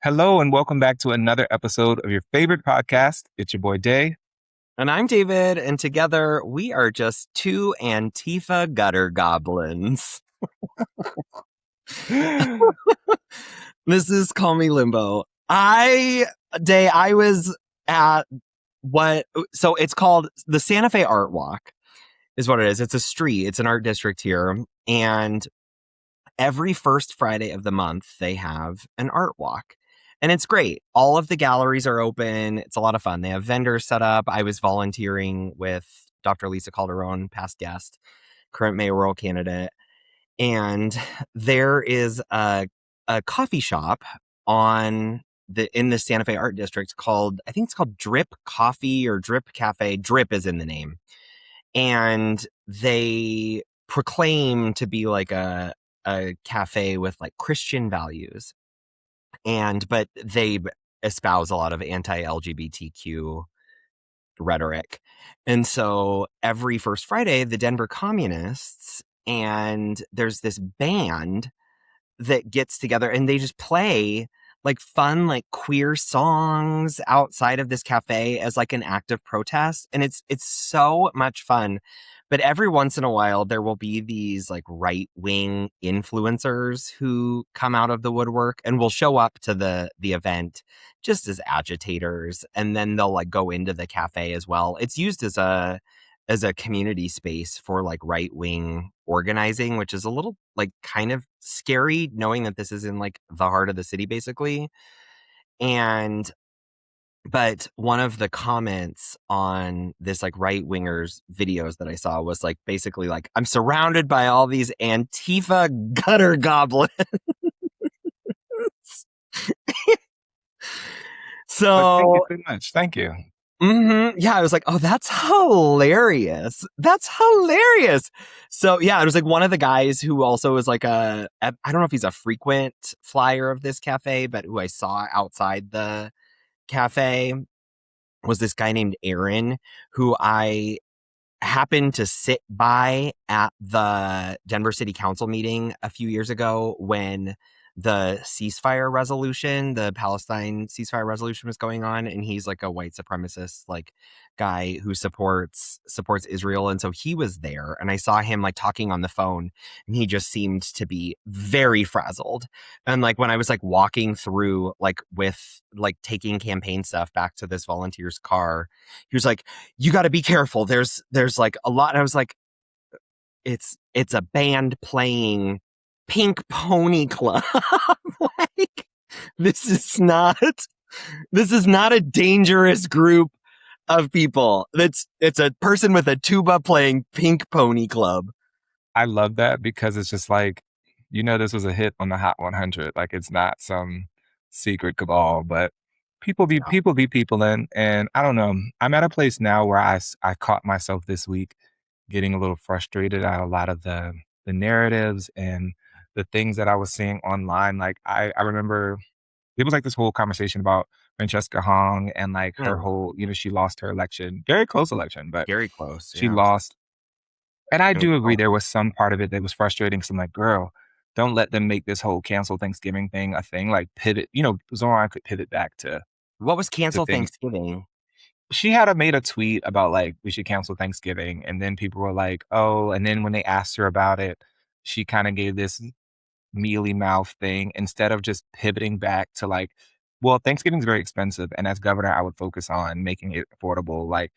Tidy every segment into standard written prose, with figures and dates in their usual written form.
Hello and welcome back to another episode of your favorite podcast. It's your boy Day. And I'm David, and together we are just two Antifa gutter goblins. This is Call Me Limbo. I was at so it's called the Santa Fe Art Walk, is what it is. It's a street, it's an art district here. And every first Friday of the month, they have an art walk. And it's great. All of the galleries are open. It's a lot of fun. They have vendors set up. I was volunteering with Dr. Lisa Calderon, past guest, current mayoral candidate. And there is a coffee shop in the Santa Fe Art District called, I think it's called Drip Coffee or Drip Cafe. Drip is in the name. And they proclaim to be like a cafe with like Christian values. But they espouse a lot of anti-LGBTQ rhetoric. And so every first Friday, the Denver Communists, and there's this band that gets together and they just play like fun, like queer songs outside of this cafe as like an act of protest. And it's so much fun. But every once in a while, there will be these like right-wing influencers who come out of the woodwork and will show up to the event just as agitators. And then they'll like go into the cafe as well. It's used as a community space for like right-wing organizing, which is a little like kind of scary knowing that this is in like the heart of the city, basically. But one of the comments on this like right wingers videos that I saw was like basically like, I'm surrounded by all these Antifa gutter goblins. So thank you so much. Thank you. Yeah, I was like, oh, that's hilarious. That's hilarious. So yeah, it was like one of the guys who also is like I don't know if he's a frequent flyer of this cafe, but who I saw outside the cafe was this guy named Aaron, who I happened to sit by at the Denver City Council meeting a few years ago when the ceasefire resolution, the Palestine ceasefire resolution was going on. And he's like a white supremacist, like guy who supports Israel. And so he was there and I saw him like talking on the phone and he just seemed to be very frazzled. And like when I was like walking through, like with like taking campaign stuff back to this volunteer's car, he was like, you got to be careful. There's like a lot. And I was like, it's a band playing Pink Pony Club. Like, this is not a dangerous group of people. It's a person with a tuba playing Pink Pony Club. I love that because it's just like, this was a hit on the Hot 100. Like it's not some secret cabal, but people be people in. And I don't know. I'm at a place now where I caught myself this week getting a little frustrated at a lot of the narratives and the things that I was seeing online. Like I remember it was like this whole conversation about Francesca Hong and like her whole, she lost her election, very close election, but very close. She lost. And I do agree there was some part of it that was frustrating. So I'm like, girl, don't let them make this whole cancel Thanksgiving thing a thing. Like pivot, Zoran could pivot back to what was cancel Thanksgiving? She had made a tweet about like we should cancel Thanksgiving, and then people were like, oh, and then when they asked her about it, she kind of gave this mealy mouth thing instead of just pivoting back to like, well, Thanksgiving's very expensive, and as governor, I would focus on making it affordable. Like,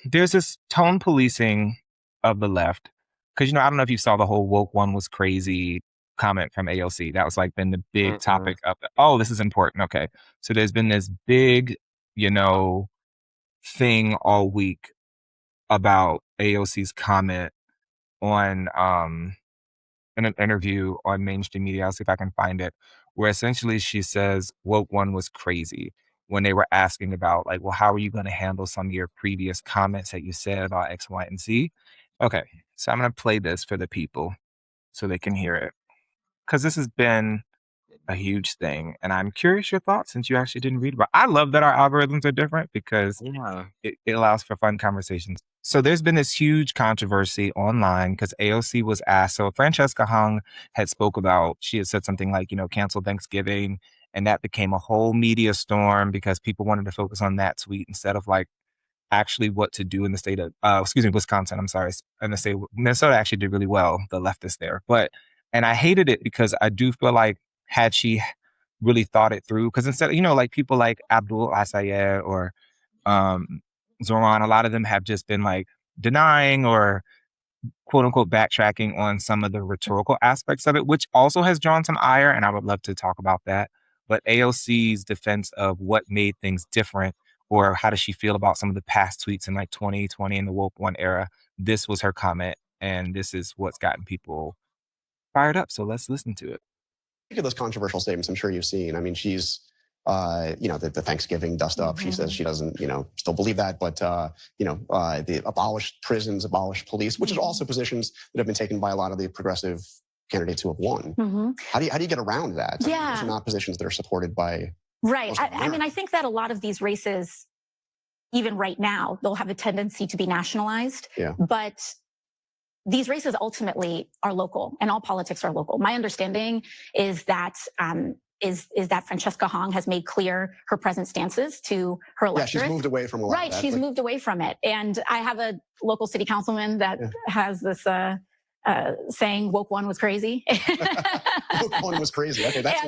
there's this tone policing of the left because I don't know if you saw the whole woke one was crazy comment from AOC. That was like been the big topic of oh, this is important. Okay, so there's been this big, thing all week about AOC's comment on in an interview on mainstream media. I'll see if I can find it, where essentially she says woke one was crazy when they were asking about like, well, how are you going to handle some of your previous comments that you said about X, Y, and Z? Okay, so I'm going to play this for the people so they can hear it because this has been a huge thing, and I'm curious your thoughts since you actually didn't read about. I love that our algorithms are different because it allows for fun conversations. So there's been this huge controversy online because AOC was asked. So Francesca Hung had spoke about, she had said something like, cancel Thanksgiving. And that became a whole media storm because people wanted to focus on that tweet instead of like actually what to do in the state of, Wisconsin. I'm sorry. In the state of Minnesota actually did really well, the leftists there. And I hated it because I do feel like had she really thought it through, because instead of, like people like Abdul Asayed or um, Zoran, a lot of them have just been like denying or quote unquote backtracking on some of the rhetorical aspects of it, which also has drawn some ire. And I would love to talk about that. But AOC's defense of what made things different, or how does she feel about some of the past tweets in like 2020 in the woke one era, this was her comment. And this is what's gotten people fired up. So let's listen to it. Look at those controversial statements I'm sure you've seen. I mean, she's, the Thanksgiving dust up. She says she doesn't, still believe that, but, the abolished prisons, abolished police, which is also positions that have been taken by a lot of the progressive candidates who have won. How do you get around that? Yeah. These are not positions that are supported by. Right. I mean, I think that a lot of these races, even right now, they'll have a tendency to be nationalized. Yeah. But these races ultimately are local, and all politics are local. My understanding is that that Francesca Hong has made clear her present stances to her electorate. Yeah, she's moved away from a lot right, of that. She's moved away from it. And I have a local city councilman that has this saying woke one was crazy. Woke one was crazy. Okay, that's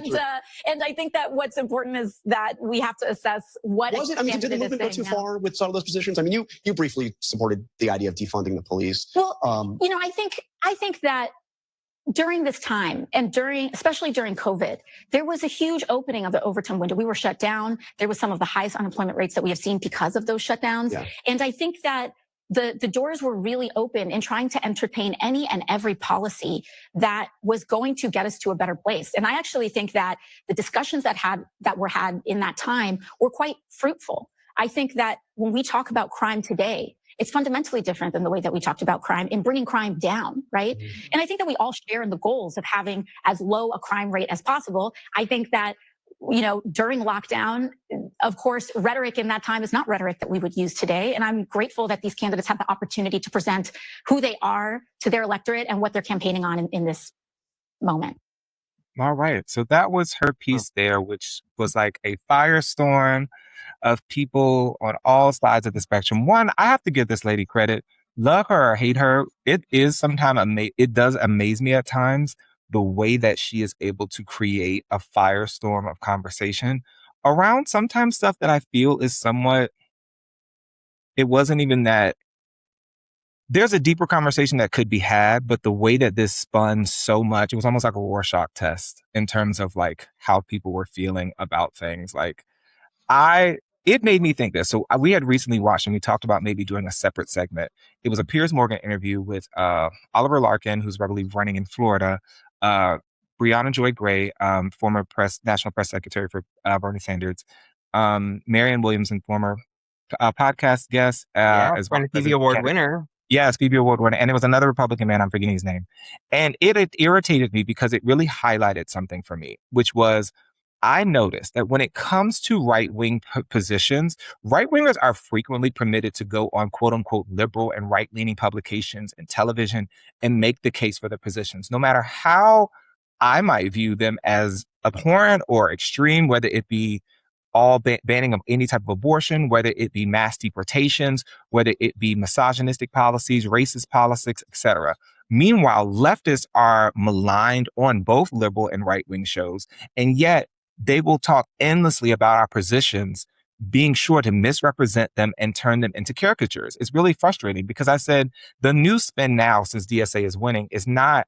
and I think that what's important is that we have to assess what was it. I mean, did the movement go too far with some of those positions? I mean, you briefly supported the idea of defunding the police. Well, I think that during this time and especially during COVID, there was a huge opening of the overtime window. We were shut down. There was some of the highest unemployment rates that we have seen because of those shutdowns. Yeah. And I think that the doors were really open in trying to entertain any and every policy that was going to get us to a better place. And I actually think that the discussions that were had in that time were quite fruitful. I think that when we talk about crime today, it's fundamentally different than the way that we talked about crime in bringing crime down, right? Mm-hmm. And I think that we all share in the goals of having as low a crime rate as possible. I think that, during lockdown, of course, rhetoric in that time is not rhetoric that we would use today. And I'm grateful that these candidates had the opportunity to present who they are to their electorate and what they're campaigning on in this moment. All right. So that was her piece there, which was like a firestorm of people on all sides of the spectrum. One, I have to give this lady credit. Love her or hate her, it is sometimes it does amaze me at times the way that she is able to create a firestorm of conversation around sometimes stuff that I feel is somewhat, it wasn't even that. There's a deeper conversation that could be had, but the way that this spun so much, it was almost like a Rorschach test in terms of like how people were feeling about things. Like it made me think this. So we had recently watched and we talked about maybe doing a separate segment. It was a Piers Morgan interview with Oliver Larkin, who's I believe running in Florida, Brianna Joy Gray, former national press secretary for Bernie Sanders, Marianne Williamson, former podcast guest, as well as TV award winner. Yeah, Phoebe Award winner. And it was another Republican man, I'm forgetting his name. And it irritated me because it really highlighted something for me, which was I noticed that when it comes to right-wing positions, right-wingers are frequently permitted to go on quote-unquote liberal and right-leaning publications and television and make the case for their positions, no matter how I might view them as abhorrent or extreme, whether it be all banning of any type of abortion, whether it be mass deportations, whether it be misogynistic policies, racist politics, etc. Meanwhile, leftists are maligned on both liberal and right-wing shows, and yet they will talk endlessly about our positions, being sure to misrepresent them and turn them into caricatures. It's really frustrating because I said the new spin now, since DSA is winning, is not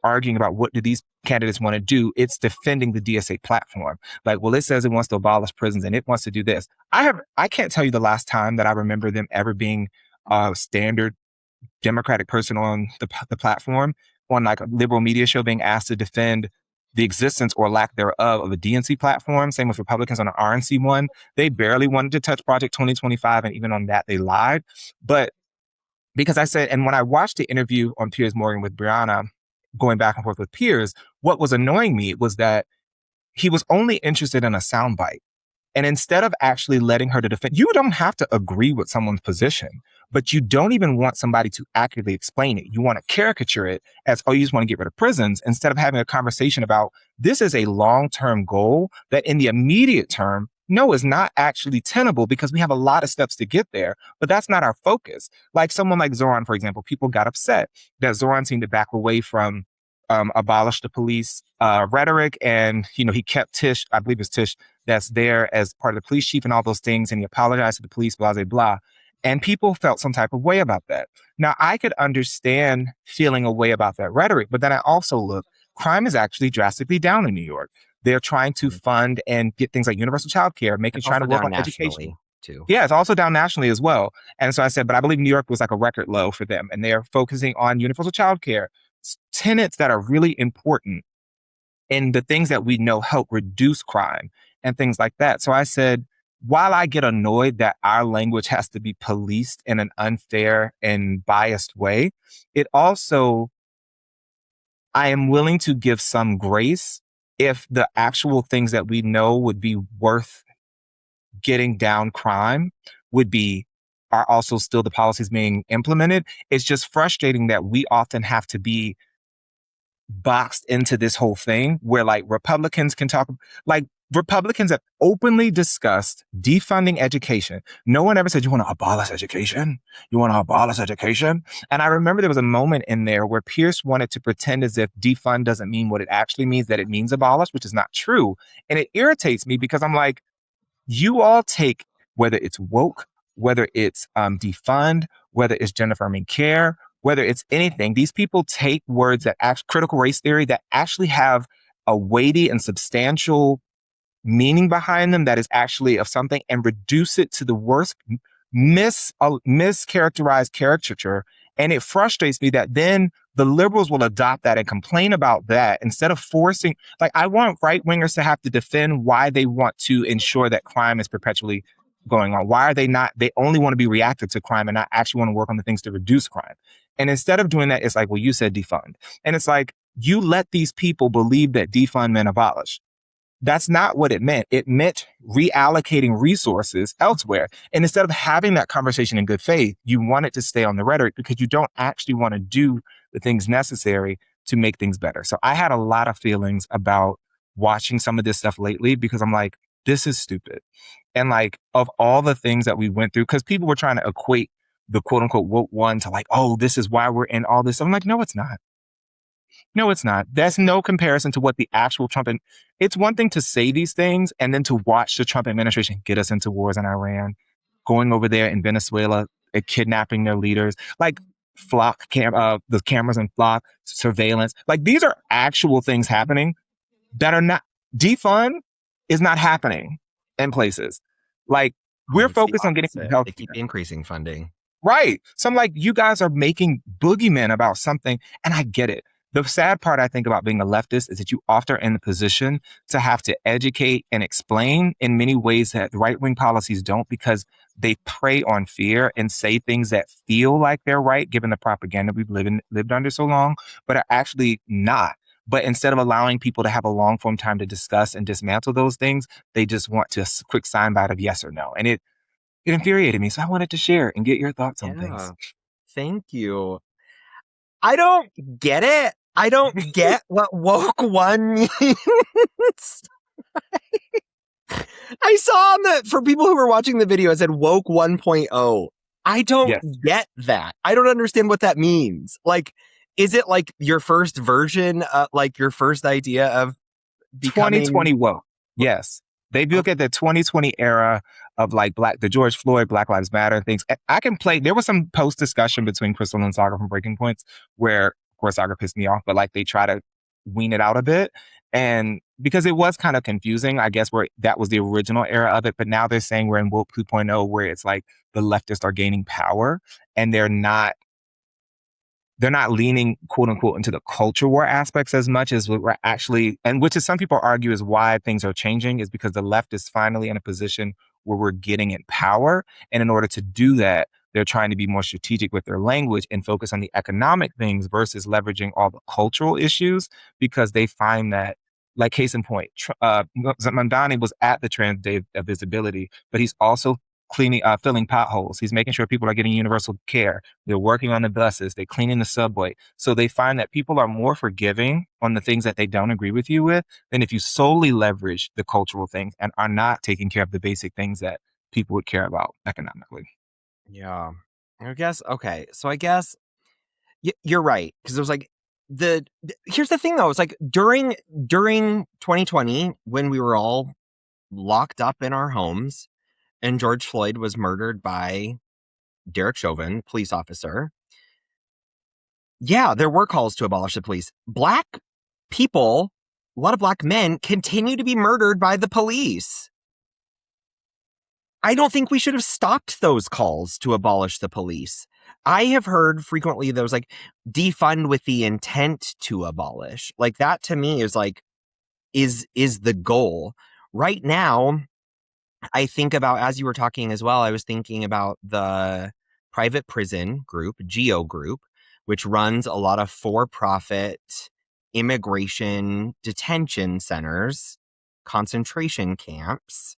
arguing about what do these candidates want to do. It's defending the DSA platform. Like, well, it says it wants to abolish prisons and it wants to do this. I can't tell you the last time that I remember them ever being a standard Democratic person on the platform on like a liberal media show being asked to defend the existence or lack thereof of a DNC platform. Same with Republicans on the RNC one. They barely wanted to touch Project 2025, and even on that, they lied. But because I said, and when I watched the interview on Piers Morgan with Brianna, going back and forth with Piers, what was annoying me was that he was only interested in a soundbite. And instead of actually letting her to defend, you don't have to agree with someone's position, but you don't even want somebody to accurately explain it. You want to caricature it as, oh, you just want to get rid of prisons, instead of having a conversation about this is a long-term goal that in the immediate term, no, is not actually tenable because we have a lot of steps to get there, but that's not our focus. Like someone like Zoran, for example, people got upset that Zoran seemed to back away from abolish the police rhetoric. And, he kept Tish, I believe it's Tish, that's there as part of the police chief and all those things. And he apologized to the police, blah, blah, blah. And people felt some type of way about that. Now, I could understand feeling a way about that rhetoric, but then I also look, crime is actually drastically down in New York. They're trying to fund and get things like universal child care, trying to work on education. Too. Yeah, it's also down nationally as well. And so I said, but I believe New York was like a record low for them. And they're focusing on universal child care, tenets that are really important and the things that we know help reduce crime and things like that. So I said, while I get annoyed that our language has to be policed in an unfair and biased way, it also, I am willing to give some grace if the actual things that we know would be worth getting down crime are also still the policies being implemented. It's just frustrating that we often have to be boxed into this whole thing where like Republicans can talk, like Republicans have openly discussed defunding education. No one ever said, you want to abolish education? You want to abolish education? And I remember there was a moment in there where Pierce wanted to pretend as if defund doesn't mean what it actually means, that it means abolish, which is not true. And it irritates me because I'm like, you all take, whether it's woke, whether it's defund, whether it's gender affirming care, whether it's anything, these people take words that critical race theory that actually have a weighty and substantial meaning behind them that is actually of something and reduce it to the worst mischaracterized caricature. And it frustrates me that then the liberals will adopt that and complain about that instead of forcing, like I want right wingers to have to defend why they want to ensure that crime is perpetually going on. Why are they not, they only want to be reactive to crime and not actually want to work on the things to reduce crime. And instead of doing that, it's like, well, you said defund. And it's like, you let these people believe that defund meant abolish. That's not what it meant. It meant reallocating resources elsewhere. And instead of having that conversation in good faith, you want it to stay on the rhetoric because you don't actually want to do the things necessary to make things better. So I had a lot of feelings about watching some of this stuff lately because I'm like, this is stupid. And like, of all the things that we went through, because people were trying to equate the quote unquote woke one to like, oh, this is why we're in all this. I'm like, no, it's not. No, it's not. That's no comparison to what the actual Trump, and it's one thing to say these things and then to watch the Trump administration get us into wars in Iran, going over there in Venezuela, kidnapping their leaders, like the cameras and Flock surveillance. Like these are actual things happening that are not, defund is not happening in places. Like we're focused on getting health. They keep increasing funding. Right. So I'm like, you guys are making boogeymen about something, and I get it. The sad part I think about being a leftist is that you often are in the position to have to educate and explain in many ways that right-wing policies don't, because they prey on fear and say things that feel like they're right, given the propaganda we've lived under so long, but are actually not. But instead of allowing people to have a long form time to discuss and dismantle those things, they just want to a quick soundbite of yes or no. And it infuriated me. So I wanted to share and get your thoughts on things. Thank you. I don't get it. I don't get what woke one means. I saw for people who were watching the video, it said woke 1.0. I don't get that. I don't understand what that means. Like, is it like your first version, like your first idea of becoming 2020 woke? Yes. They look at the 2020 era of like the George Floyd, Black Lives Matter things. I can play. There was some post discussion between Crystal and Saga from Breaking Points where, of course, Saga pissed me off, but like they try to wean it out a bit. And because it was kind of confusing, I guess, where that was the original era of it. But now they're saying we're in woke 2.0, where it's like the leftists are gaining power and they're not leaning, quote unquote, into the culture war aspects as much as we're actually, and which is some people argue is why things are changing, is because the left is finally in a position where we're getting in power. And in order to do that, they're trying to be more strategic with their language and focus on the economic things versus leveraging all the cultural issues, because they find that Like case in point, Mamdani was at the Trans Day of Visibility, but he's also filling potholes. He's making sure people are getting universal care. They're working on the buses. They're cleaning the subway. So they find that people are more forgiving on the things that they don't agree with you with than if you solely leverage the cultural things and are not taking care of the basic things that people would care about economically. Yeah. I guess, okay. So I guess you're right. Because it was like, here's the thing though, it's like during 2020, when we were all locked up in our homes and George Floyd was murdered by Derek Chauvin, police officer. Yeah, there were calls to abolish the police. Black people, a lot of Black men, continue to be murdered by the police. I don't think we should have stopped those calls to abolish the police. I have heard frequently those like defund with the intent to abolish. Like that to me is like, is the goal. Right now, I think about, as you were talking as well, I was thinking about the private prison group, GEO Group, which runs a lot of for-profit immigration detention centers, concentration camps.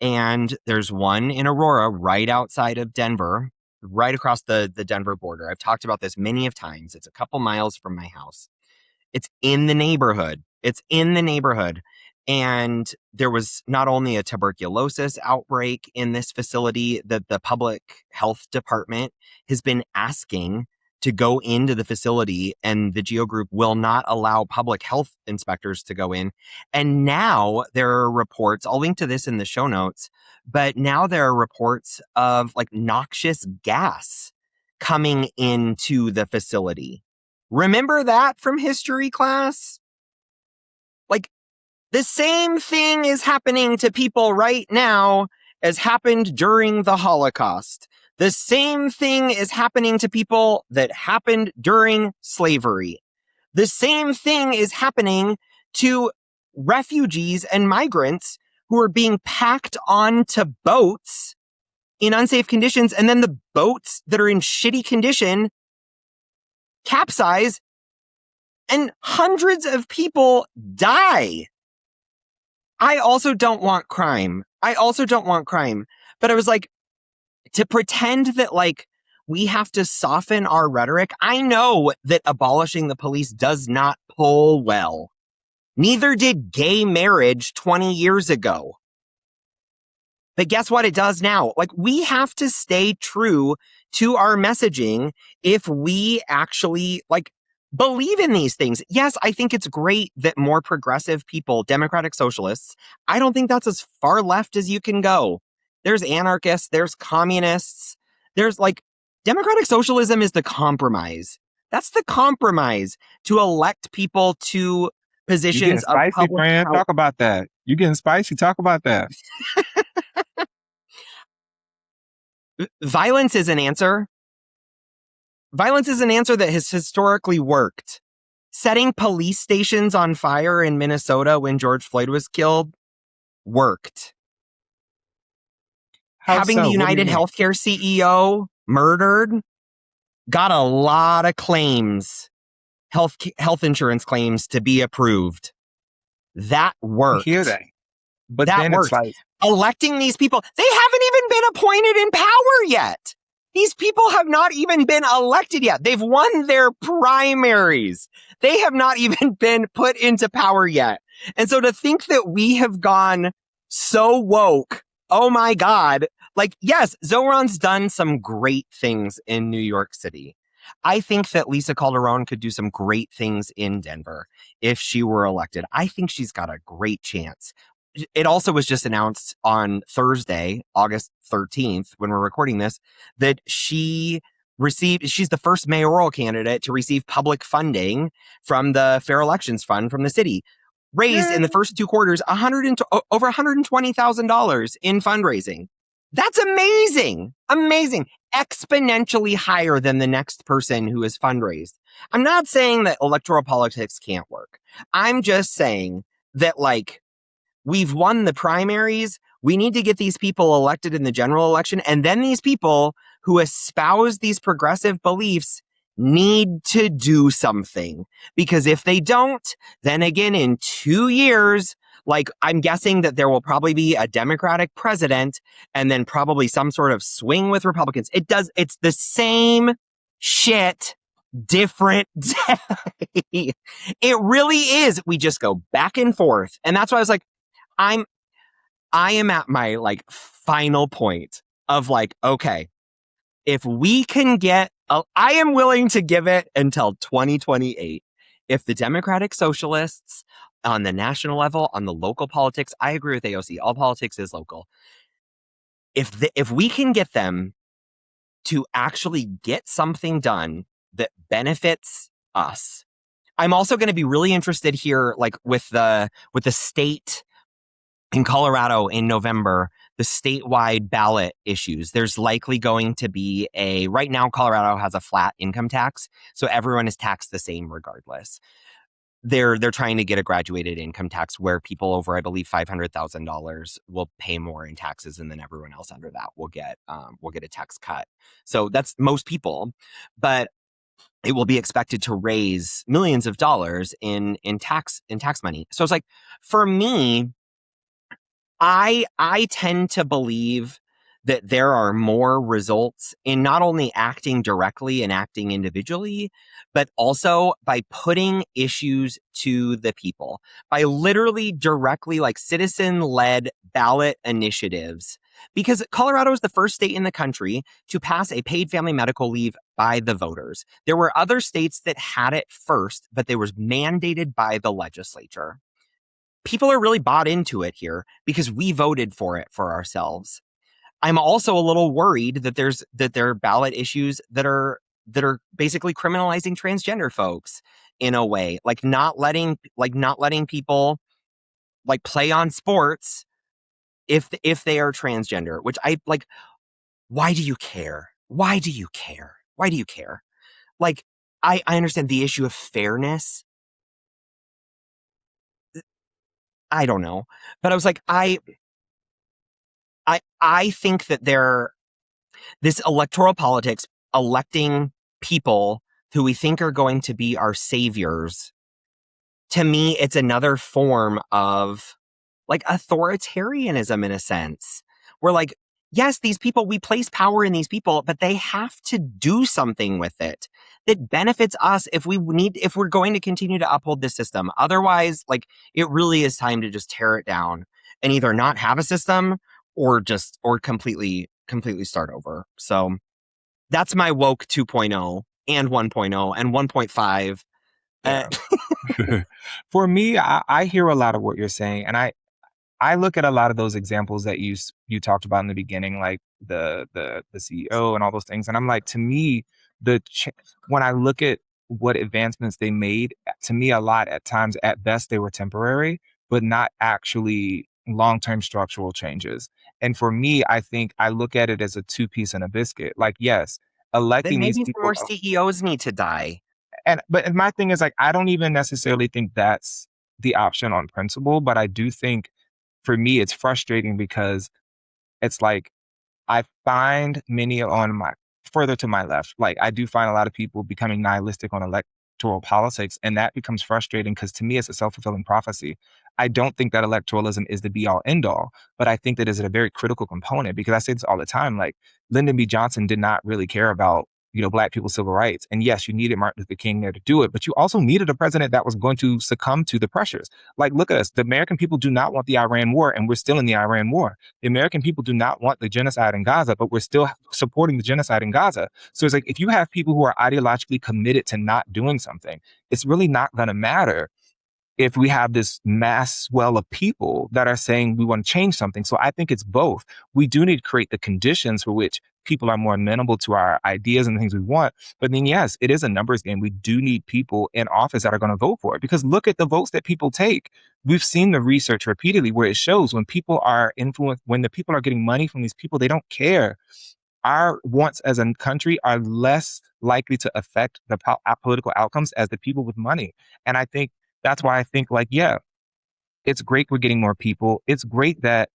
And there's one in Aurora right outside of Denver, right across the Denver border. I've talked about this many of times. It's a couple miles from my house. It's in the neighborhood. And there was not only a tuberculosis outbreak in this facility that the public health department has been asking to go into the facility, and the GEO Group will not allow public health inspectors to go in. And now there are reports, I'll link to this in the show notes, but now there are reports of like noxious gas coming into the facility. Remember that from history class? Like, the same thing is happening to people right now as happened during the Holocaust. The same thing is happening to people that happened during slavery. The same thing is happening to refugees and migrants who are being packed onto boats in unsafe conditions, and then the boats that are in shitty condition capsize and hundreds of people die. I also don't want crime. But I was like, to pretend that like we have to soften our rhetoric. I know that abolishing the police does not poll well. Neither did gay marriage 20 years ago. But guess what? It does now. Like, we have to stay true to our messaging if we actually like believe in these things. Yes, I think it's great that more progressive people, democratic socialists, I don't think that's as far left as you can go. There's anarchists, there's communists, there's like democratic socialism is the compromise. That's the compromise, to elect people to positions of spicy, public friend. health. Talk about that. You getting spicy? Talk about that. Violence is an answer. Violence is an answer that has historically worked. Setting police stations on fire in Minnesota when George Floyd was killed worked. Having the United Healthcare CEO murdered got a lot of claims, health insurance claims, to be approved. That worked. I hear that. But that then worked. It's like, electing these people, they haven't even been appointed in power yet. These people have not even been elected yet. They've won their primaries. They have not even been put into power yet. And so to think that we have gone so woke, oh my God, like, yes, Zoran's done some great things in New York City. I think that Lisa Calderon could do some great things in Denver if she were elected. I think she's got a great chance. It also was just announced on Thursday, August 13th, when we're recording this, that she's the first mayoral candidate to receive public funding from the Fair Elections Fund from the city. Raised in the first 2 quarters over $120,000 in fundraising. That's amazing. Amazing. Exponentially higher than the next person who is fundraised. I'm not saying that electoral politics can't work. I'm just saying that, like, we've won the primaries. We need to get these people elected in the general election. And then these people who espouse these progressive beliefs need to do something, because if they don't, then again in 2 years, like, I'm guessing that there will probably be a Democratic president and then probably some sort of swing with Republicans. It's the same shit, different day. It really is. We just go back and forth. And that's why I was like, I am at my like final point of like, okay, if we can get, I am willing to give it until 2028. If the Democratic Socialists on the national level, on the local politics, I agree with AOC. All politics is local. If we can get them to actually get something done that benefits us, I'm also going to be really interested here, like with the state in Colorado in November, the statewide ballot issues. There's likely going to be right now Colorado has a flat income tax, so everyone is taxed the same regardless. They're trying to get a graduated income tax where people over, I believe, $500,000 will pay more in taxes, and then everyone else under that will get a tax cut. So that's most people, but it will be expected to raise millions of dollars in tax money. So it's like, for me, I tend to believe that there are more results in not only acting directly and acting individually, but also by putting issues to the people, by literally directly, like, citizen-led ballot initiatives. Because Colorado is the first state in the country to pass a paid family medical leave by the voters. There were other states that had it first, but they was mandated by the legislature. People are really bought into it here because we voted for it for ourselves. I'm also a little worried that there are ballot issues that are basically criminalizing transgender folks in a way, like not letting people like play on sports if they are transgender, which I like. Why do you care? Why do you care? Why do you care? Like, I understand the issue of fairness. I don't know. But I was like, I think that this electoral politics, electing people who we think are going to be our saviors, to me, it's another form of like authoritarianism in a sense. Where, like, yes, these people, we place power in these people, but they have to do something with it that benefits us if we're going to continue to uphold this system. Otherwise, like, it really is time to just tear it down and either not have a system or completely start over. So that's my woke 2.0 and 1.0 and 1.5. Yeah. For me, I hear a lot of what you're saying, and I look at a lot of those examples that you talked about in the beginning, like the CEO and all those things, and I'm like, to me, when I look at what advancements they made, to me, a lot at times, at best, they were temporary, but not actually long-term structural changes. And for me, I think I look at it as a two-piece and a biscuit. Like, yes, Then electing these maybe people, more CEOs need to die. but my thing is, like, I don't even necessarily think that's the option on principle, but I do think, for me, it's frustrating because it's like I find many on my further to my left, like, I do find a lot of people becoming nihilistic on electoral politics, and that becomes frustrating because, to me, it's a self-fulfilling prophecy. I don't think that electoralism is the be all end all, but I think that is a very critical component, because I say this all the time. Like, Lyndon B. Johnson did not really care about, Black people's civil rights. And yes, you needed Martin Luther King there to do it, but you also needed a president that was going to succumb to the pressures. Like, look at us. The American people do not want the Iran war, and we're still in the Iran war. The American people do not want the genocide in Gaza, but we're still supporting the genocide in Gaza. So it's like, if you have people who are ideologically committed to not doing something, it's really not going to matter if we have this mass swell of people that are saying we want to change something. So I think it's both. We do need to create the conditions for which people are more amenable to our ideas and the things we want. But then, yes, it is a numbers game. We do need people in office that are going to vote for it, because look at the votes that people take. We've seen the research repeatedly where it shows when people are influenced, when the people are getting money from these people, they don't care. Our wants as a country are less likely to affect the political outcomes as the people with money. And I think that's why I think, like, yeah, it's great we're getting more people. It's great that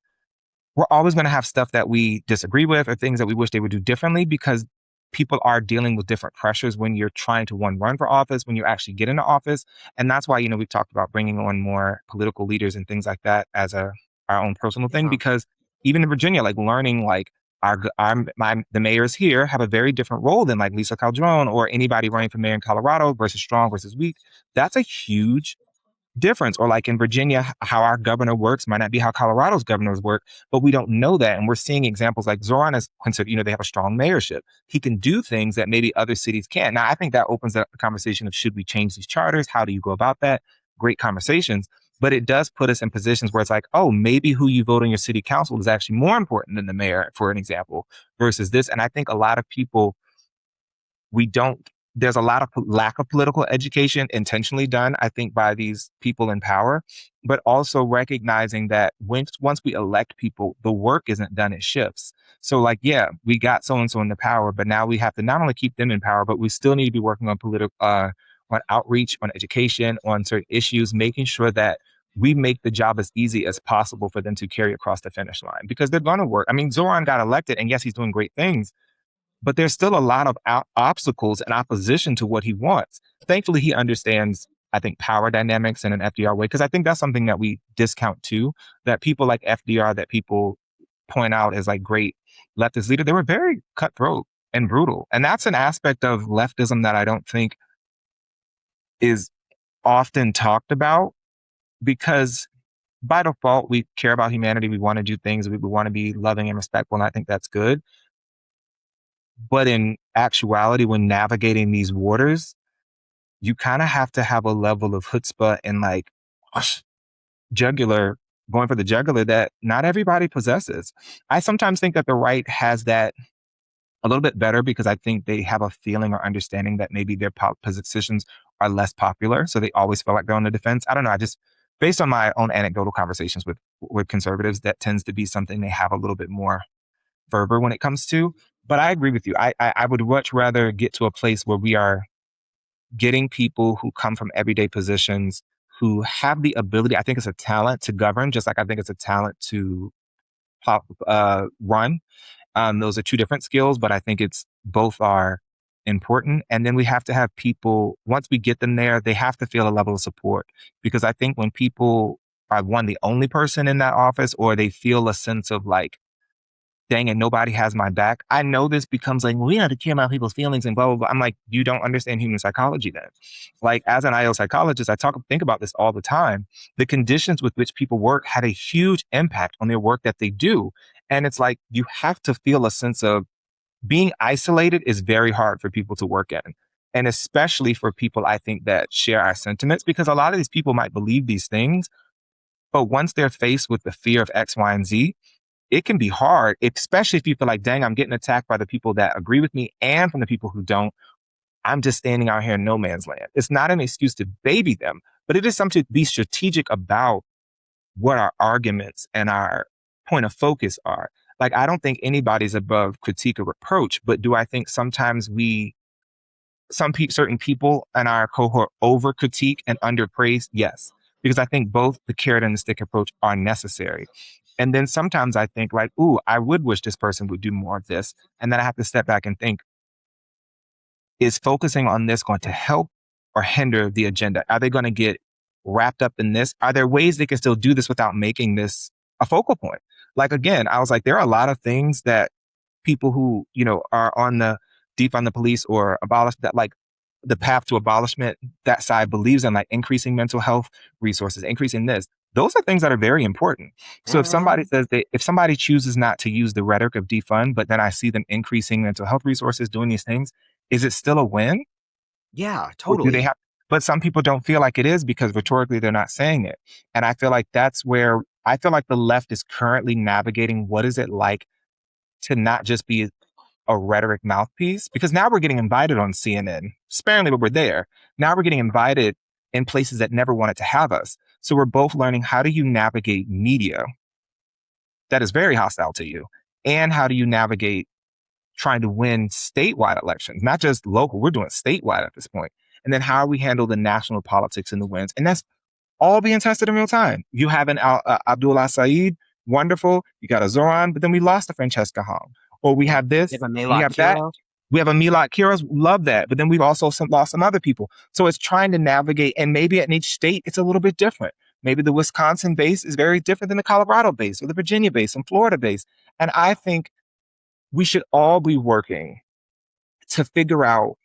we're always going to have stuff that we disagree with or things that we wish they would do differently, because people are dealing with different pressures when you're trying to run for office, when you actually get into office. And that's why, we've talked about bringing on more political leaders and things like that as our own personal thing, because even in Virginia, like learning like the mayors here have a very different role than like Lisa Calderon or anybody running for mayor in Colorado versus strong versus weak. That's a huge difference. Or like in Virginia, how our governor works might not be how Colorado's governors work, but we don't know that. And we're seeing examples like Zoran is considered, they have a strong mayorship. He can do things that maybe other cities can't. Now, I think that opens up the conversation of should we change these charters? How do you go about that? Great conversations. But it does put us in positions where it's like, oh, maybe who you vote on your city council is actually more important than the mayor, for an example, versus this. And I think a lot of people, there's a lot of lack of political education intentionally done, I think, by these people in power, but also recognizing that once we elect people, the work isn't done, it shifts. So like, yeah, we got so-and-so in the power, but now we have to not only keep them in power, but we still need to be working on on outreach, on education, on certain issues, making sure that we make the job as easy as possible for them to carry across the finish line, because they're going to work. I mean, Zoran got elected and yes, he's doing great things, but there's still a lot of obstacles and opposition to what he wants. Thankfully, he understands, I think, power dynamics in an FDR way, because I think that's something that we discount too, that people like FDR, that people point out as like great leftist leader, they were very cutthroat and brutal. And that's an aspect of leftism that I don't think is often talked about, because by default, we care about humanity. We want to do things. We want to be loving and respectful. And I think that's good. But in actuality, when navigating these waters, you kind of have to have a level of chutzpah and like going for the jugular that not everybody possesses. I sometimes think that the right has that a little bit better, because I think they have a feeling or understanding that maybe their positions are less popular. So they always feel like they're on the defense. I don't know. I just, based on my own anecdotal conversations with conservatives, that tends to be something they have a little bit more fervor when it comes to. But I agree with you. I would much rather get to a place where we are getting people who come from everyday positions, who have the ability. I think it's a talent to govern, just like I think it's a talent to run. Those are two different skills, but I think both are important. And then we have to have people, once we get them there, they have to feel a level of support. Because I think when people are the only person in that office, or they feel a sense of like, dang it, nobody has my back. I know this becomes like, well, we have to care about people's feelings and blah, blah, blah. I'm like, you don't understand human psychology then. Like, as an IO psychologist, think about this all the time. The conditions with which people work had a huge impact on their work that they do. And it's like, you have to feel a sense of being isolated is very hard for people to work in. And especially for people, I think, that share our sentiments, because a lot of these people might believe these things, but once they're faced with the fear of X, Y, and Z, it can be hard, especially if you feel like, dang, I'm getting attacked by the people that agree with me and from the people who don't. I'm just standing out here in no man's land. It's not an excuse to baby them, but it is something to be strategic about what our arguments and our point of focus are. Like, I don't think anybody's above critique or reproach, but do I think sometimes certain people in our cohort over critique and under praise? Yes, because I think both the carrot and the stick approach are necessary. And then sometimes I think like, ooh, I would wish this person would do more of this. And then I have to step back and think, is focusing on this going to help or hinder the agenda? Are they going to get wrapped up in this? Are there ways they can still do this without making this a focal point? Like, again, I was like, there are a lot of things that people who, are on the defund the police or abolish that, like the path to abolishment, that side believes in, like increasing mental health resources, increasing this. Those are things that are very important. So if somebody says if somebody chooses not to use the rhetoric of defund, but then I see them increasing mental health resources, doing these things, is it still a win? Yeah, Or do totally. they have? But some people don't feel like it is, because rhetorically they're not saying it. And I feel like that's where I feel like the left is currently navigating. What is it like to not just be a rhetoric mouthpiece? Because now we're getting invited on CNN, sparingly, but we're there. Now we're getting invited in places that never wanted to have us. So we're both learning, how do you navigate media that is very hostile to you? And how do you navigate trying to win statewide elections, not just local? We're doing statewide at this point. And then how we handle the national politics and the wins. And that's all being tested in real time. You have an Abdullah Saeed, wonderful. You got a Zoran, but then we lost a Francesca Hong. Or we have this, They have a we Malak have that. hero. We have a Milot Kiros, love that. But then we've also lost some other people. So it's trying to navigate, and maybe in each state, it's a little bit different. Maybe the Wisconsin base is very different than the Colorado base or the Virginia base and Florida base. And I think we should all be working to figure out,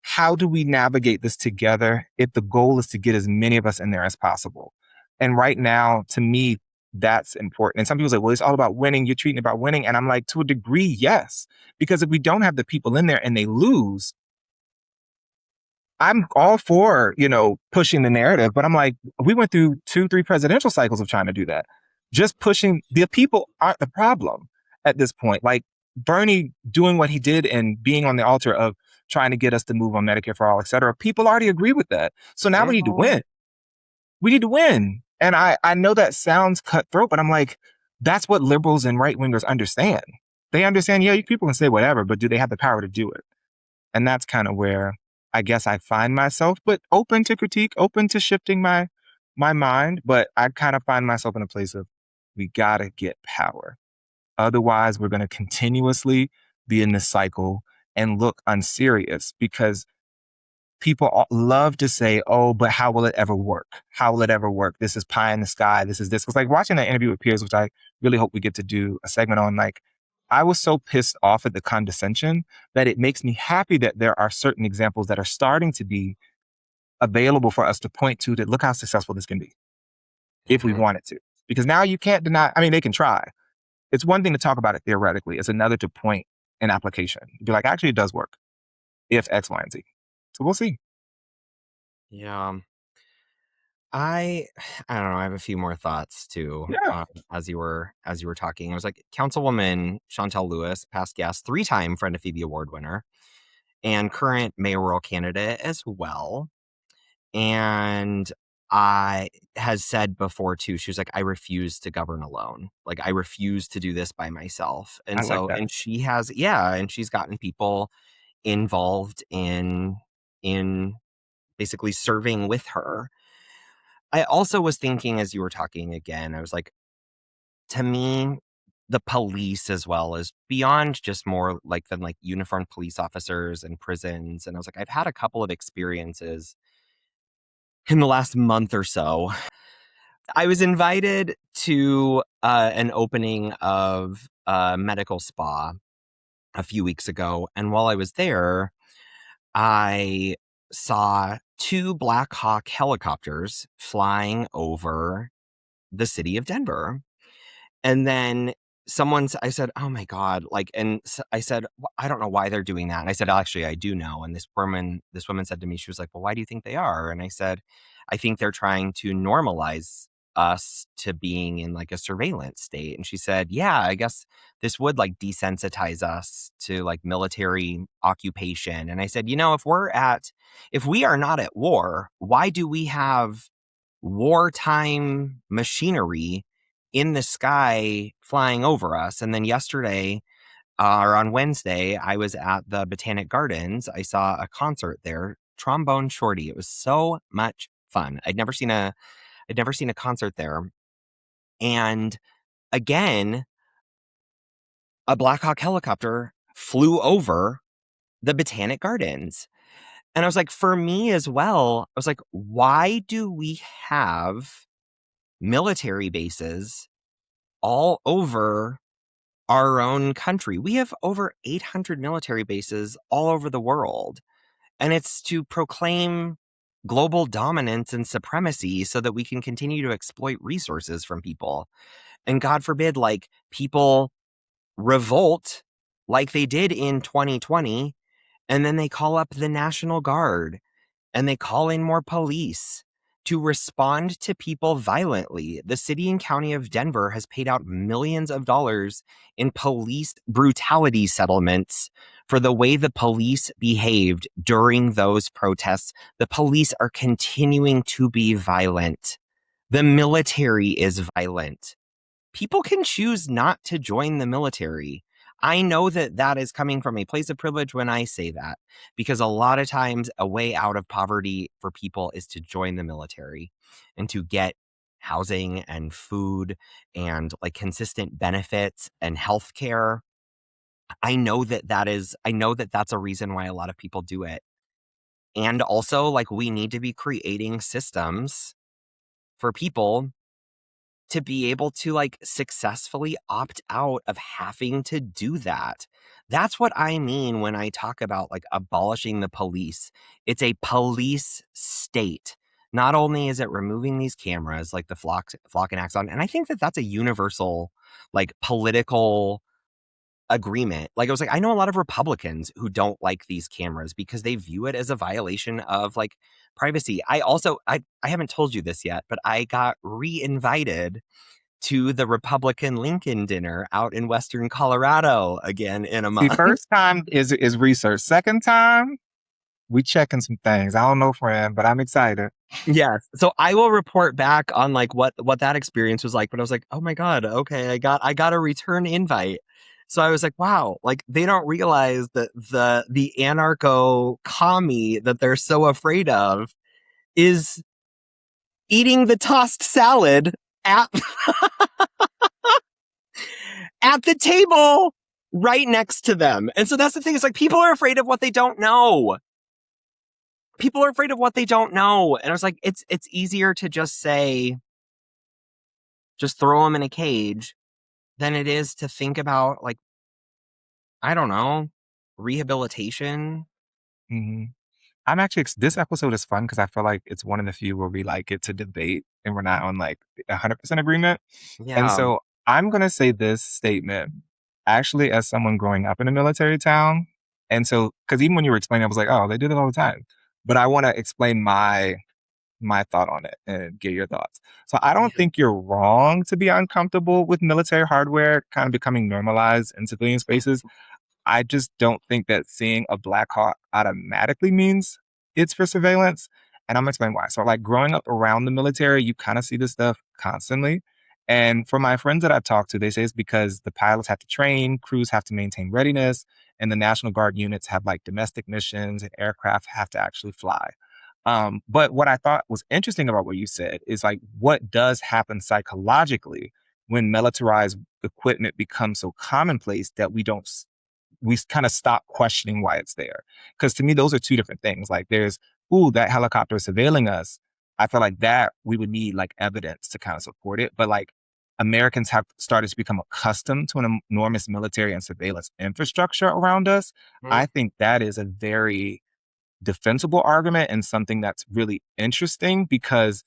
how do we navigate this together if the goal is to get as many of us in there as possible? And right now, to me, that's important. And some people say, well, it's all about winning. You're treating it about winning. And I'm like, to a degree, yes. Because if we don't have the people in there and they lose, I'm all for, pushing the narrative. But I'm like, we went through 2-3 presidential cycles of trying to do that. Just pushing, the people aren't the problem at this point. Like Bernie doing what he did and being on the altar of trying to get us to move on Medicare for all, et cetera. People already agree with that. So now we need to win. We need to win. And I know that sounds cutthroat, but I'm like, that's what liberals and right-wingers understand. They understand, yeah, people can say whatever, but do they have the power to do it? And that's kind of where I guess I find myself, but open to critique, open to shifting my mind. But I kind of find myself in a place of, we got to get power. Otherwise, we're going to continuously be in this cycle and look unserious, because people love to say, oh, but how will it ever work? How will it ever work? This is pie in the sky. This is this. It's like watching that interview with Piers, which I really hope we get to do a segment on. Like, I was so pissed off at the condescension that it makes me happy that there are certain examples that are starting to be available for us to point to, that look how successful this can be if we want it to. Because now you can't deny, I mean, they can try. It's one thing to talk about it theoretically. It's another to point an application. Be like, actually, it does work if X, Y, and Z. So we'll see. Yeah. I don't know. I have a few more thoughts too. Yeah. As you were talking, I was like, Councilwoman Chantel Lewis, past guest, 3-time Friend of Phoebe Award winner, and current mayoral candidate as well. And I has said before too, she was like, I refuse to govern alone. Like, I refuse to do this by myself. And I so, like that. and she has, and she's gotten people involved in basically serving with her. I also was thinking, as you were talking again, I was like, to me, the police as well is beyond just more like than like uniformed police officers and prisons. And I was like, I've had a couple of experiences in the last month or so. I was invited to an opening of a medical spa a few weeks ago. And while I was there, I saw 2 Black Hawk helicopters flying over the city of Denver. And then I said, oh my God, like, and I said, I don't know why they're doing that. And I said, actually, I do know. And this woman said to me, she was like, well, why do you think they are? And I said, I think they're trying to normalize us to being in like a surveillance state. And she said, yeah, I guess this would like desensitize us to like military occupation. And I said, if we are not at war, why do we have wartime machinery in the sky flying over us? And then yesterday, or on Wednesday, I was at the Botanic Gardens. I saw a concert there, Trombone Shorty. It was so much fun. I'd never seen a concert there. And again, a Black Hawk helicopter flew over the Botanic Gardens. And I was like, for me as well, I was like, why do we have military bases all over our own country? We have over 800 military bases all over the world. And it's to proclaim global dominance and supremacy so that we can continue to exploit resources from people. And God forbid, like, people revolt like they did in 2020, and then they call up the National Guard and they call in more police to respond to people violently. The city and county of Denver has paid out millions of dollars in police brutality settlements for the way the police behaved during those protests. The police are continuing to be violent. The military is violent. People can choose not to join the military. I know that that is coming from a place of privilege when I say that, because a lot of times a way out of poverty for people is to join the military and to get housing and food and like consistent benefits and healthcare. I know that that's a reason why a lot of people do it. And also, like, we need to be creating systems for people to be able to, like, successfully opt out of having to do that. That's what I mean when I talk about, like, abolishing the police. It's a police state. Not only is it removing these cameras, like the flock and axon, and I think that that's a universal, like, political agreement. Like, I was like, I know a lot of Republicans who don't like these cameras because they view it as a violation of, like, privacy. I haven't told you this yet, but I got re-invited to the Republican Lincoln dinner out in Western Colorado again in a See, month. first time is research. Second time, we checking some things. I don't know, friend, but I'm excited. Yes. So I will report back on, like, what that experience was like. But I was like, oh my God, okay, I got a return invite. So I was like, wow, like, they don't realize that the anarcho commie that they're so afraid of is eating the tossed salad at at the table right next to them. And so that's the thing. It's like, people are afraid of what they don't know. People are afraid of what they don't know. And I was like, it's easier to just say, just throw them in a cage than it is to think about, like, I don't know, rehabilitation. Mm-hmm. I'm actually, this episode is fun because I feel like it's one of the few where we like get to debate and we're not on like 100% agreement. And Yeah. so I'm going to say this statement actually as someone growing up in a military town. And so, because even when you were explaining, I was like, oh, they do that all the time. But I want to explain my thought on it and get your thoughts. So I don't think you're wrong to be uncomfortable with military hardware kind of becoming normalized in civilian spaces. I just don't think that seeing a Black Hawk automatically means it's for surveillance. And I'm gonna explain why. So, like, growing up around the military, you kind of see this stuff constantly. And for my friends that I've talked to, they say it's because the pilots have to train, crews have to maintain readiness, and the National Guard units have like domestic missions and aircraft have to actually fly. But what I thought was interesting about what you said is like what does happen psychologically when militarized equipment becomes so commonplace that we kind of stop questioning why it's there. Because to me, those are two different things. Like there's, ooh, that helicopter is surveilling us. I feel like that we would need like evidence to kind of support it. But like Americans have started to become accustomed to an enormous military and surveillance infrastructure around us. I think that is a very defensible argument and something that's really interesting because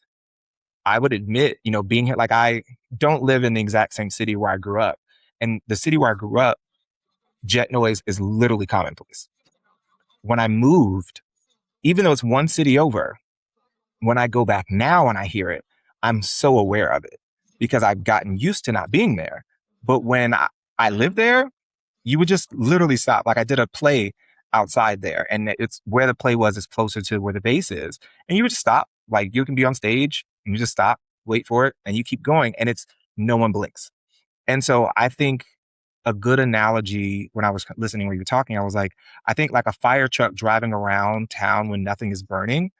I would admit, being here, like I don't live in the exact same city where I grew up. And the city where I grew up, jet noise is literally commonplace. When I moved, even though it's one city over, when I go back now and I hear it, I'm so aware of it because I've gotten used to not being there. But when I lived there, you would just literally stop. Like I did a play outside there and it's where the play was is closer to where the base is. And you would just stop. Like you can be on stage and you just stop, wait for it, and you keep going. And it's no one blinks. And so I think a good analogy when I was listening when you were talking, I was like, I think like a fire truck driving around town when nothing is burning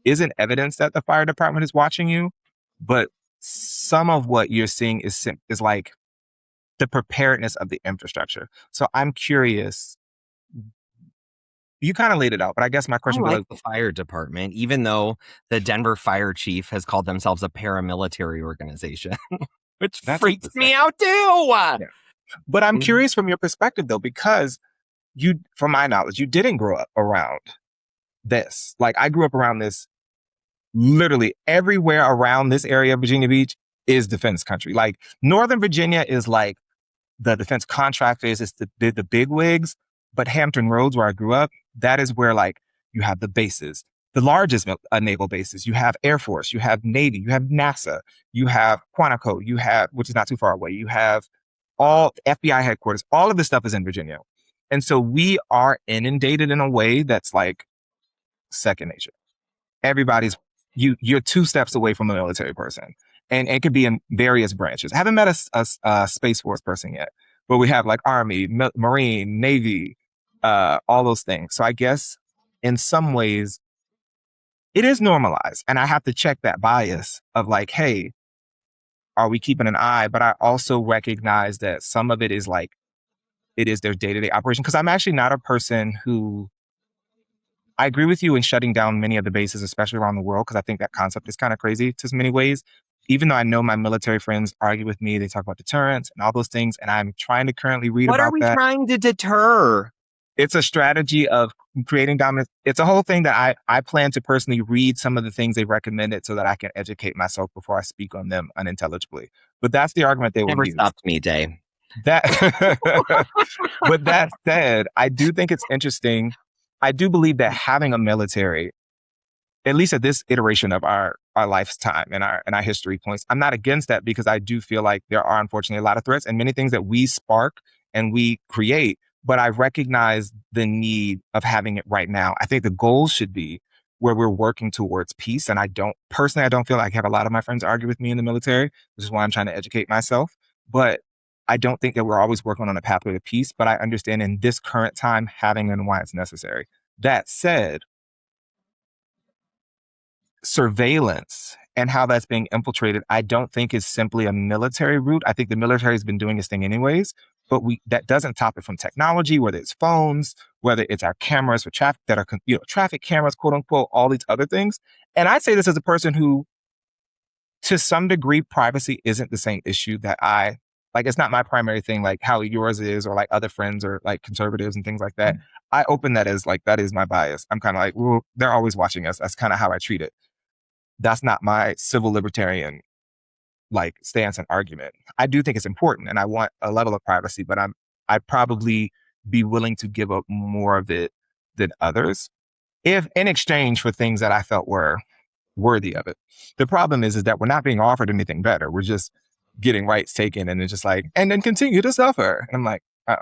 isn't evidence that the fire department is watching you. But some of what you're seeing is like the preparedness of the infrastructure. So I'm curious. You kind of laid it out, but I guess my I question would be like the fire department, even though the Denver fire chief has called themselves a paramilitary organization, which freaks me out too. Yeah. But I'm curious from your perspective though, because you, from my knowledge, you didn't grow up around this. Like I grew up around this. Literally everywhere around this area of Virginia Beach is defense country. Like Northern Virginia is like the defense contractors, it's the big wigs. But Hampton Roads, where I grew up, that is where like you have the bases, the largest naval bases. You have Air Force, you have Navy, you have NASA, you have Quantico, you have, which is not too far away, you have all FBI headquarters. All of this stuff is in Virginia. And so we are inundated in a way that's like second nature. Everybody's, you're two steps away from a military person. And it could be in various branches. I haven't met a Space Force person yet, but we have like Army, Marine, Navy, all those things. So I guess in some ways it is normalized. And I have to check that bias of like, hey, are we keeping an eye? But I also recognize that some of it is like it is their day-to-day operation. Because I'm actually not a person who, I agree with you in shutting down many of the bases, especially around the world, because I think that concept is kind of crazy to many ways. Even though I know my military friends argue with me, they talk about deterrence and all those things, and I'm trying to currently read What are about we that. trying to deter? It's a strategy of creating dominance. It's a whole thing that I plan to personally read some of the things they recommended so that I can educate myself before I speak on them unintelligibly. But that's the argument they will Never use. stopped me, Day. That, but that said, I do think it's interesting. I do believe that having a military, at least at this iteration of our lifetime and our history points, I'm not against that, because I do feel like there are unfortunately a lot of threats and many things that we spark and we create, but I recognize the need of having it right now. I think the goal should be where we're working towards peace. And I don't feel like I have a lot of my friends argue with me in the military, which is why I'm trying to educate myself. But I don't think that we're always working on a pathway to peace, but I understand in this current time having and why it's necessary. That said, surveillance and how that's being infiltrated, I don't think is simply a military route. I think the military has been doing its thing anyways, but that doesn't top it from technology, whether it's phones, whether it's our cameras for traffic that are, traffic cameras, quote unquote, all these other things. And I say this as a person who, to some degree, privacy isn't the same issue that I like. It's not my primary thing, like how yours is, or like other friends or like conservatives and things like that. I open that as like, that is my bias. I'm kind of like, well, they're always watching us. That's kind of how I treat it. That's not my civil libertarian like stance and argument. I do think it's important and I want a level of privacy, but I'd probably be willing to give up more of it than others if in exchange for things that I felt were worthy of it. The problem is that we're not being offered anything better. We're just getting rights taken and it's just like, and then continue to suffer. And I'm like, oh.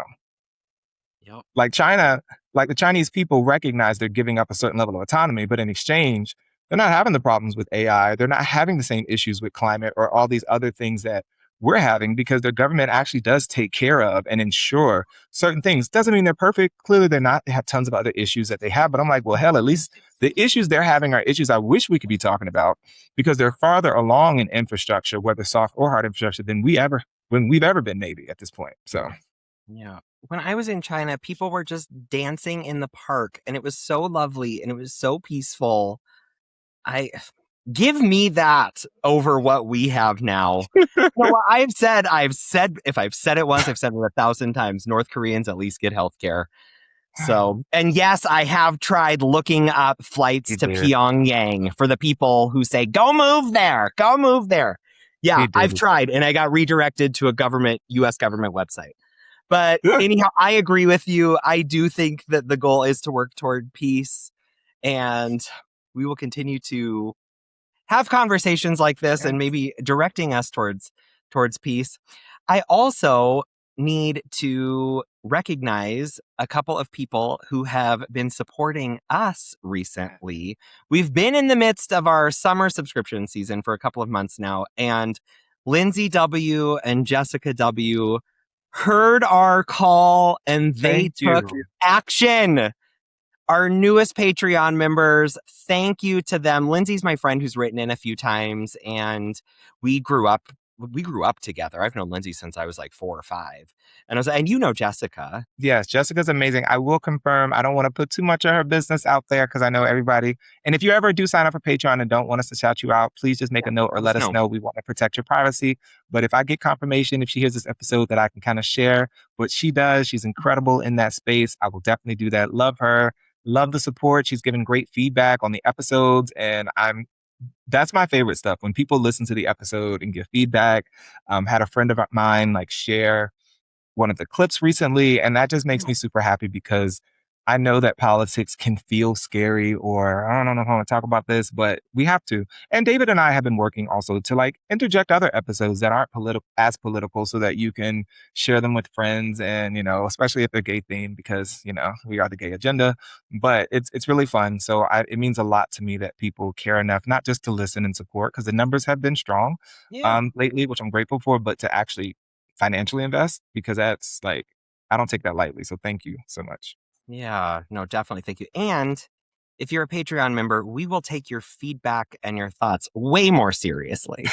Yep. Like China, like the Chinese people recognize they're giving up a certain level of autonomy, but in exchange, they're not having the problems with AI. They're not having the same issues with climate or all these other things that we're having, because their government actually does take care of and ensure certain things. Doesn't mean they're perfect. Clearly they're not. They have tons of other issues that they have. But I'm like, well, hell, at least the issues they're having are issues I wish we could be talking about, because they're farther along in infrastructure, whether soft or hard infrastructure, than we've ever been, maybe at this point. So yeah. When I was in China, people were just dancing in the park and it was so lovely and it was so peaceful. Give me that over what we have now. Well, I've said, if I've said it once, I've said it 1,000 times. North Koreans at least get healthcare. So, and yes, I have tried looking up flights to Pyongyang for the people who say, go move there, go move there. Yeah, I've tried and I got redirected to a US government website. But anyhow, I agree with you. I do think that the goal is to work toward peace, and we will continue to have conversations like this and maybe directing us towards peace. I also need to recognize a couple of people who have been supporting us recently. We've been in the midst of our summer subscription season for a couple of months now, and Lindsay W. and Jessica W. heard our call and they took action. Our newest Patreon members, thank you to them. Lindsay's my friend who's written in a few times, and we grew up together. I've known Lindsay since I was like 4 or 5. And you know Jessica. Yes, Jessica's amazing. I will confirm, I don't want to put too much of her business out there because I know everybody. And if you ever do sign up for Patreon and don't want us to shout you out, please just make a note or let us know. We want to protect your privacy. But if I get confirmation, if she hears this episode, that I can kind of share what she does, she's incredible in that space, I will definitely do that. Love her. Love the support. She's given great feedback on the episodes, and that's my favorite stuff, when people listen to the episode and give feedback. Had a friend of mine like share one of the clips recently, and that just makes me super happy, because I know that politics can feel scary, or I don't know if I want to talk about this, but we have to. And David and I have been working also to like interject other episodes that aren't political, so that you can share them with friends, and especially if they're gay themed, because we are the gay agenda. But it's really fun. So it means a lot to me that people care enough not just to listen and support, because the numbers have been strong lately, which I'm grateful for, but to actually financially invest, because that's like, I don't take that lightly. So thank you so much. Yeah, no, definitely. Thank you. And if you're a Patreon member, we will take your feedback and your thoughts way more seriously.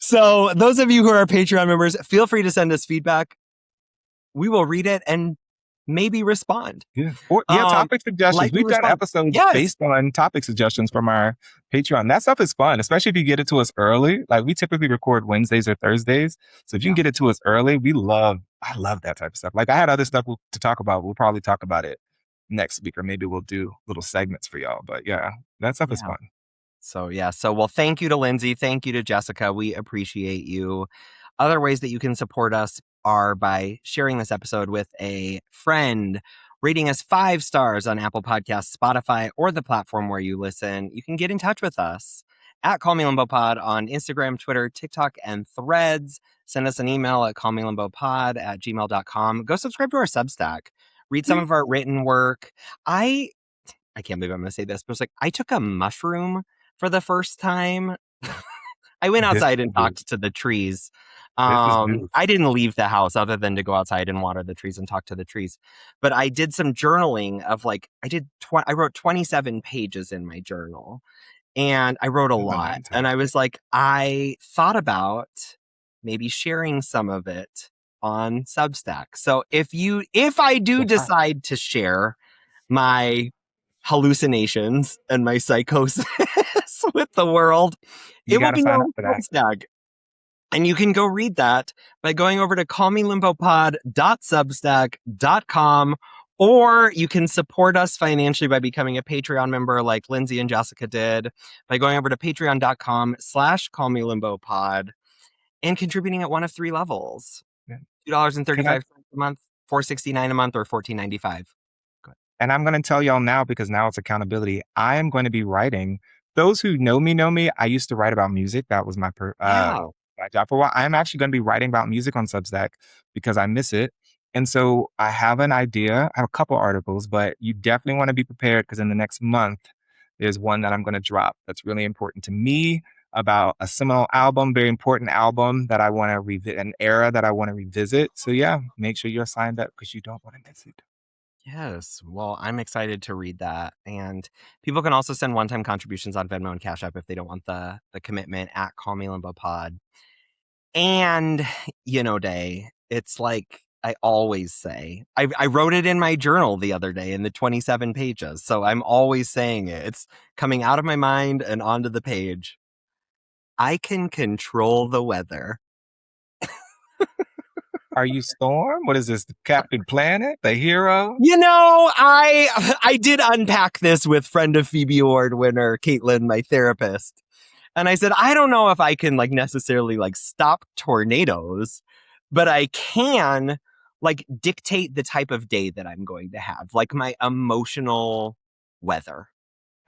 So those of you who are Patreon members, feel free to send us feedback. We will read it and maybe respond. Yeah. Or topic suggestions. We've done episodes based on topic suggestions from our Patreon. That stuff is fun, especially if you get it to us early. Like we typically record Wednesdays or Thursdays. So if you can get it to us early, I love that type of stuff. Like I had other stuff to talk about. We'll probably talk about it next week, or maybe we'll do little segments for y'all. But yeah, that stuff is fun. So well, thank you to Lindsay. Thank you to Jessica. We appreciate you. Other ways that you can support us are by sharing this episode with a friend, rating us 5 stars on Apple Podcasts, Spotify, or the platform where you listen. You can get in touch with us at Call Me Limbo Pod on Instagram, Twitter, TikTok, and Threads. Send us an email at callmelimbopod@gmail.com. Go subscribe to our Substack. Read some of our written work. I can't believe I'm going to say this, but it's like I took a mushroom for the first time. I went outside and talked to the trees. I didn't leave the house other than to go outside and water the trees and talk to the trees. But I did some journaling of like, I wrote 27 pages in my journal and I wrote a lot. And I was like, I thought about maybe sharing some of it on Substack. So if I do decide to share my hallucinations and my psychosis with the world, it will be on Substack. And you can go read that by going over to callmelimbopod.substack.com, or you can support us financially by becoming a Patreon member like Lindsay and Jessica did by going over to patreon.com/callmelimbopod and contributing at one of 3 levels. $2.35 a month, $4.69 a month, or $14.95. And I'm going to tell y'all now, because now it's accountability. I am going to be writing. Those who know me. I used to write about music. That was my job for a while. I'm actually going to be writing about music on Substack because I miss it. And so I have an idea. I have a couple articles, but you definitely want to be prepared because in the next month, there's one that I'm going to drop that's really important to me about a seminal album, very important album that I want to revisit, an era that I want to revisit. So yeah, make sure you're signed up because you don't want to miss it. Yes. Well, I'm excited to read that. And people can also send one-time contributions on Venmo and Cash App if they don't want the commitment at Call Me Limbo Pod. And, Day, it's like I always say, I wrote it in my journal the other day in the 27 pages. So I'm always saying it. It's coming out of my mind and onto the page. I can control the weather. Are you Storm? What is this? The Captain Planet? The hero? I did unpack this with friend of Phoebe Award winner Caitlin, my therapist. And I said, I don't know if I can necessarily stop tornadoes, but I can dictate the type of day that I'm going to have, my emotional weather.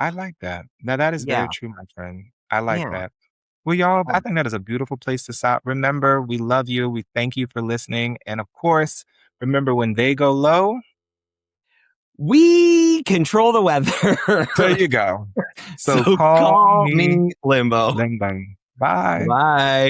I like that. Now that is very true, my friend. I like that. Well, y'all, I think that is a beautiful place to stop. Remember, we love you. We thank you for listening. And of course, remember when they go low, we control the weather. There you go. So call me Limbo. Bye. Bye.